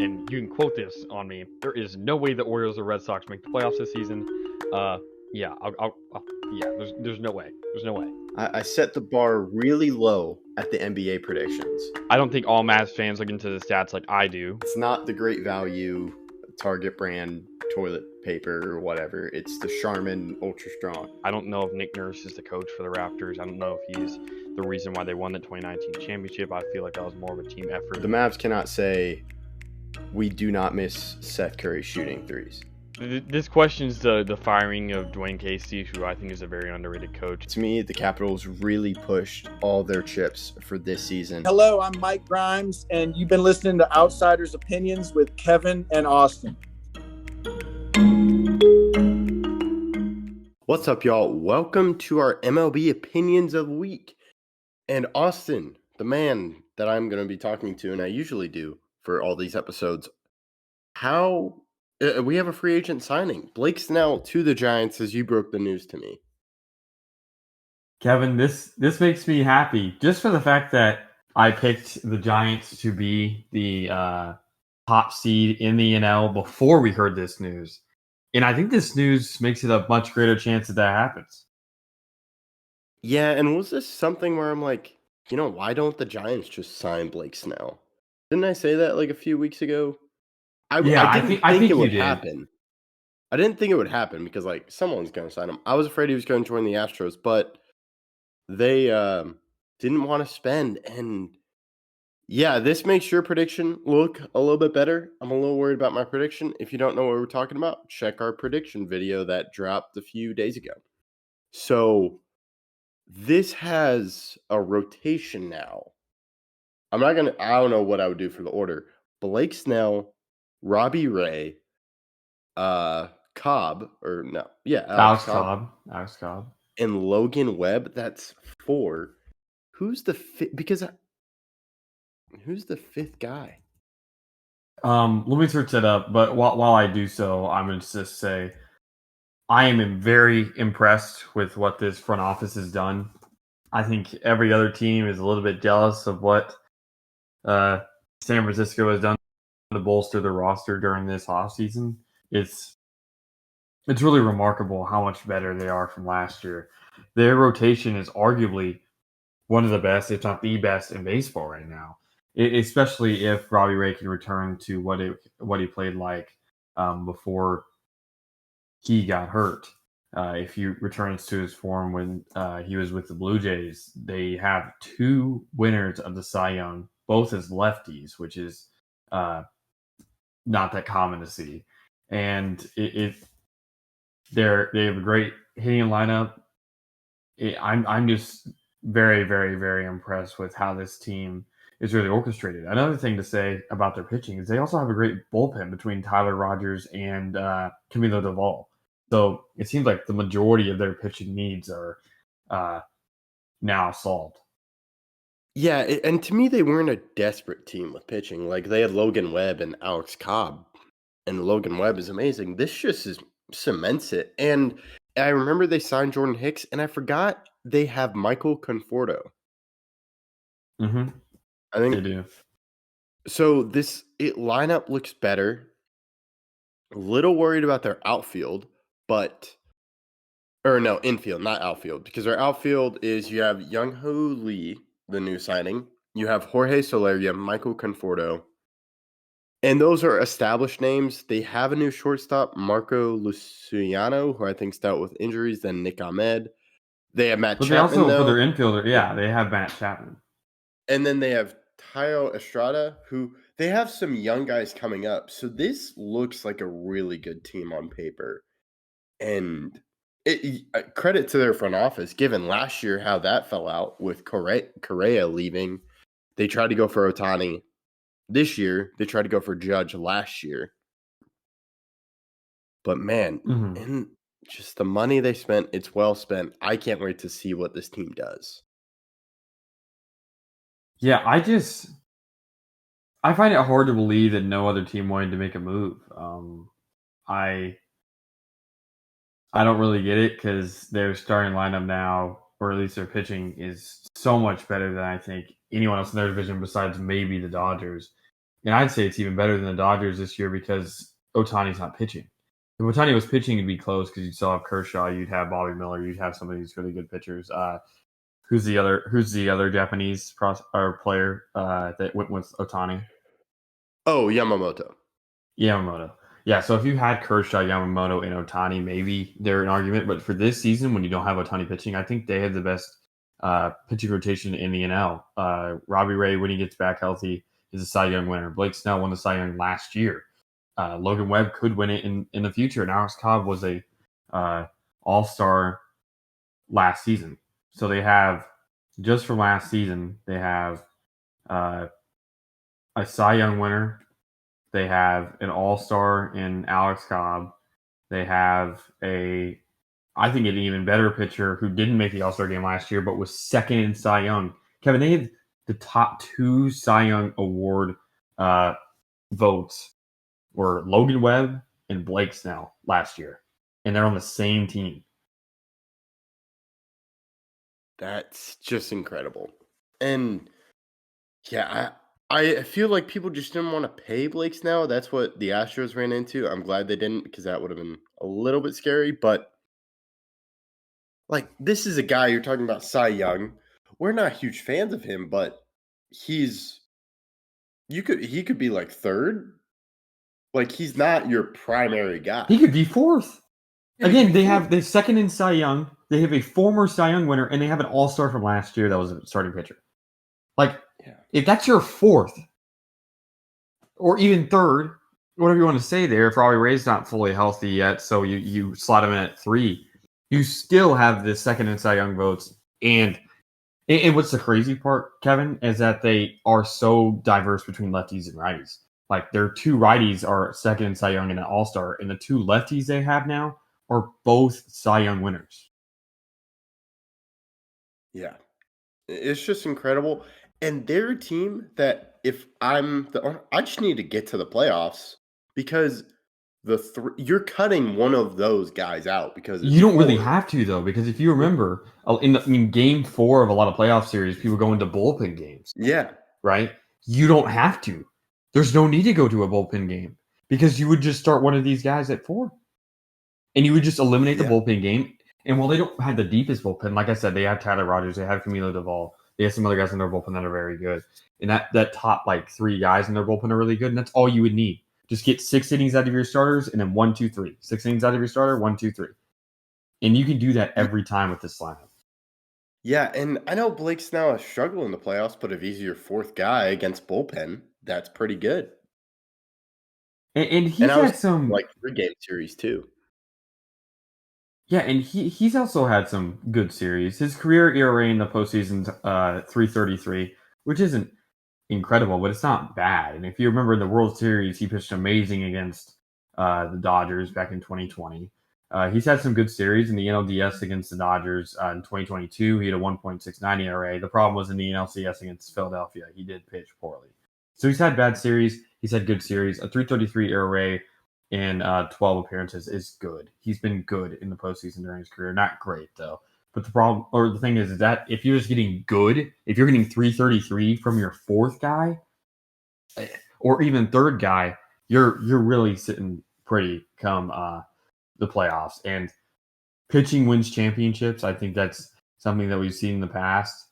and you can quote this on me. There is no way the Orioles or Red Sox make the playoffs this season. Yeah, yeah. There's no way. There's no way. I set the bar really low at the NBA predictions. I don't think all Mavs fans look into the stats like I do. It's not the great value Target brand toilet paper or whatever. It's the Charmin Ultra Strong. I don't know if Nick Nurse is the coach for the Raptors. I don't know if he's the reason why they won the 2019 championship. I feel like that was more of a team effort. The Mavs cannot say we do not miss Seth Curry shooting threes. This questions the firing of Dwayne Casey, who I think is a very underrated coach. To me, the Capitals really pushed all their chips for this season. Hello, I'm Mike Grimes, and you've been listening to Outsiders Opinions with Kevin and Austin. What's up, y'all? Welcome to our MLB Opinions of the Week. And Austin, the man that I'm going to be talking to, and I usually do for all these episodes, we have a free agent signing. Blake Snell to the Giants, as you broke the news to me. Kevin, this makes me happy just for the fact that I picked the Giants to be the top seed in the NL before we heard this news. And I think this news makes it a much greater chance that happens. Yeah, and was this something where I'm like, why don't the Giants just sign Blake Snell? Didn't I say that like a few weeks ago? I didn't think it would happen. I didn't think it would happen because like someone's going to sign him. I was afraid he was going to join the Astros, but they didn't want to spend. And yeah, this makes your prediction look a little bit better. I'm a little worried about my prediction. If you don't know what we're talking about, check our prediction video that dropped a few days ago. So this has a rotation now. I don't know what I would do for the order. Blake Snell, Robbie Ray, Alex Cobb, and Logan Webb. That's 4. Who's the fifth? Who's the fifth guy? Let me search that up. But while I do so, I'm going to just say I am very impressed with what this front office has done. I think every other team is a little bit jealous of what San Francisco has done to bolster their roster during this offseason. It's really remarkable how much better they are from last year. Their rotation is arguably one of the best, if not the best, in baseball right now. Especially if Robbie Ray can return to what he played like before he got hurt. If he returns to his form when he was with the Blue Jays, they have 2 winners of the Cy Young, both as lefties, which is not that common to see. And they have a great hitting lineup. I'm just very, very, very impressed with how this team is really orchestrated. Another thing to say about their pitching is they also have a great bullpen between Tyler Rogers and Camilo Doval. So it seems like the majority of their pitching needs are now solved. Yeah, and to me, they weren't a desperate team with pitching. Like, they had Logan Webb and Alex Cobb, and Logan Webb is amazing. This just cements it. And I remember they signed Jordan Hicks, and I forgot they have Michael Conforto. Mm-hmm. I think they do. So lineup looks better. A little worried about their outfield, infield, not outfield, because their outfield is you have Young-Ho Lee, the new signing. You have Jorge Soler, you have Michael Conforto. And those are established names. They have a new shortstop, Marco Luciano, who I think's dealt with injuries, then Nick Ahmed. They have Matt Chapman, they also, for their infielder, they have Matt Chapman. And then they have Tayo Estrada, who they have some young guys coming up. So this looks like a really good team on paper. And credit to their front office, given last year how that fell out with Correa leaving. They tried to go for Ohtani this year. They tried to go for Judge last year. But man, and just the money they spent, it's well spent. I can't wait to see what this team does. Yeah, I find it hard to believe that no other team wanted to make a move. I don't really get it because their starting lineup now, or at least their pitching, is so much better than I think anyone else in their division besides maybe the Dodgers. And I'd say it's even better than the Dodgers this year because Ohtani's not pitching. If Ohtani was pitching, it'd be close because you'd still have Kershaw, you'd have Bobby Miller, you'd have some of these really good pitchers. Who's the other Japanese player that went with Ohtani? Oh, Yamamoto. Yeah, so if you had Kershaw, Yamamoto, and Ohtani, maybe they're an argument. But for this season, when you don't have Ohtani pitching, I think they have the best pitching rotation in the NL. Robbie Ray, when he gets back healthy, is a Cy Young winner. Blake Snell won the Cy Young last year. Logan Webb could win it in the future. And Alex Cobb was a All-Star last season. So they have, just from last season, they have a Cy Young winner. They have an All-Star in Alex Cobb. They have I think, an even better pitcher who didn't make the All-Star game last year, but was second in Cy Young. Kevin, they had the top 2 Cy Young Award votes were Logan Webb and Blake Snell last year, and they're on the same team. That's just incredible. And yeah, I feel like people just didn't want to pay Blake Snell. That's what the Astros ran into. I'm glad they didn't because that would have been a little bit scary. But like, this is a guy you're talking about, Cy Young. We're not huge fans of him, but he could be like third. Like, he's not your primary guy. He could be fourth. Again, they have the second in Cy Young. They have a former Cy Young winner, and they have an All-Star from last year that was a starting pitcher. Like, if that's your fourth, or even third, whatever you want to say there, if Robbie Ray's not fully healthy yet, so you slot him in at 3, you still have the second in Cy Young votes. And what's the crazy part, Kevin, is that they are so diverse between lefties and righties. Like, their 2 righties are second in Cy Young and an All-Star, and the 2 lefties they have now are both Cy Young winners. Yeah. It's just incredible. And they're a team that if I'm the owner, I just need to get to the playoffs because you're cutting one of those guys out because you don't really have to, though, because if you remember in game 4 of a lot of playoff series, people go into bullpen games. Yeah. Right? You don't have to. There's no need to go to a bullpen game because you would just start one of these guys at 4. And you would just eliminate the bullpen game. And while they don't have the deepest bullpen, like I said, they have Tyler Rogers, they have Camilo Duvall, they have some other guys in their bullpen that are very good. And that top 3 guys in their bullpen are really good, and that's all you would need. Just get 6 innings out of your starters, and then 1, 2, 3. 6 innings out of your starter, 1, 2, 3. And you can do that every time with this lineup. Yeah, and I know Blake Snell has struggled in the playoffs, but if he's your 4th guy against bullpen, that's pretty good. And he's had some 3-game series too. Yeah, and he's also had some good series. His career ERA in the postseason's 3.33, which isn't incredible, but it's not bad. And if you remember in the World Series, he pitched amazing against the Dodgers back in 2020. He's had some good series in the NLDS against the Dodgers in 2022. He had a 1.69 ERA. The problem was in the NLCS against Philadelphia. He did pitch poorly. So he's had bad series. He's had good series. A 3.33 ERA in 12 appearances is good. He's been good in the postseason during his career. Not great, though. But the thing is that if you're just getting good, if you're getting 3.33 from your 4th guy, or even 3rd guy, you're really sitting pretty come the playoffs. And pitching wins championships. I think that's something that we've seen in the past.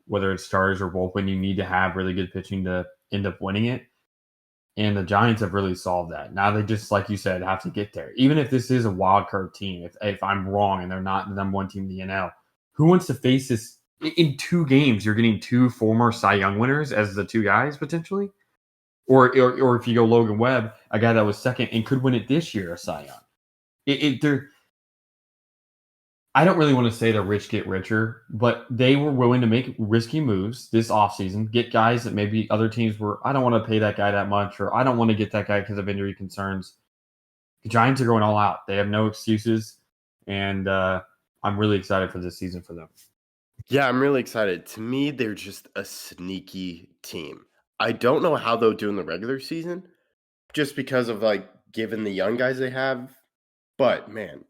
Whether it's starters or bullpen, you need to have really good pitching to end up winning it. And the Giants have really solved that. Now they just, like you said, have to get there. Even if this is a wild card team, if I'm wrong and they're not the number 1 team in the NL, who wants to face this? In 2 games, you're getting 2 former Cy Young winners as the 2 guys, potentially? Or if you go Logan Webb, a guy that was second and could win it this year, a Cy Young. I don't really want to say the rich get richer, but they were willing to make risky moves this offseason, get guys that maybe other teams were, I don't want to pay that guy that much, or I don't want to get that guy because of injury concerns. The Giants are going all out. They have no excuses, and I'm really excited for this season for them. Yeah, I'm really excited. To me, they're just a sneaky team. I don't know how they'll do in the regular season, just because of, given the young guys they have, but, man,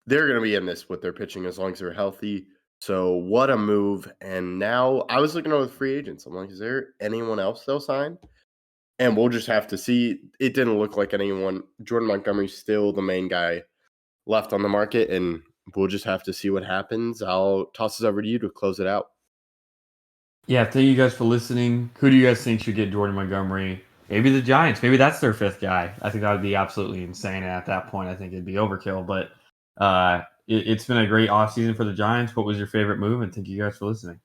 they're going to be in this with their pitching as long as they're healthy. So what a move. And now I was looking over the free agents. I'm like, is there anyone else they'll sign? And we'll just have to see. It didn't look like anyone. Jordan Montgomery's still the main guy left on the market, and we'll just have to see what happens. I'll toss this over to you to close it out. Yeah, thank you guys for listening. Who do you guys think should get Jordan Montgomery? Maybe the Giants. Maybe that's their 5th guy. I think that would be absolutely insane. And at that point, I think it'd be overkill. But it's been a great offseason for the Giants. What was your favorite move? And thank you guys for listening.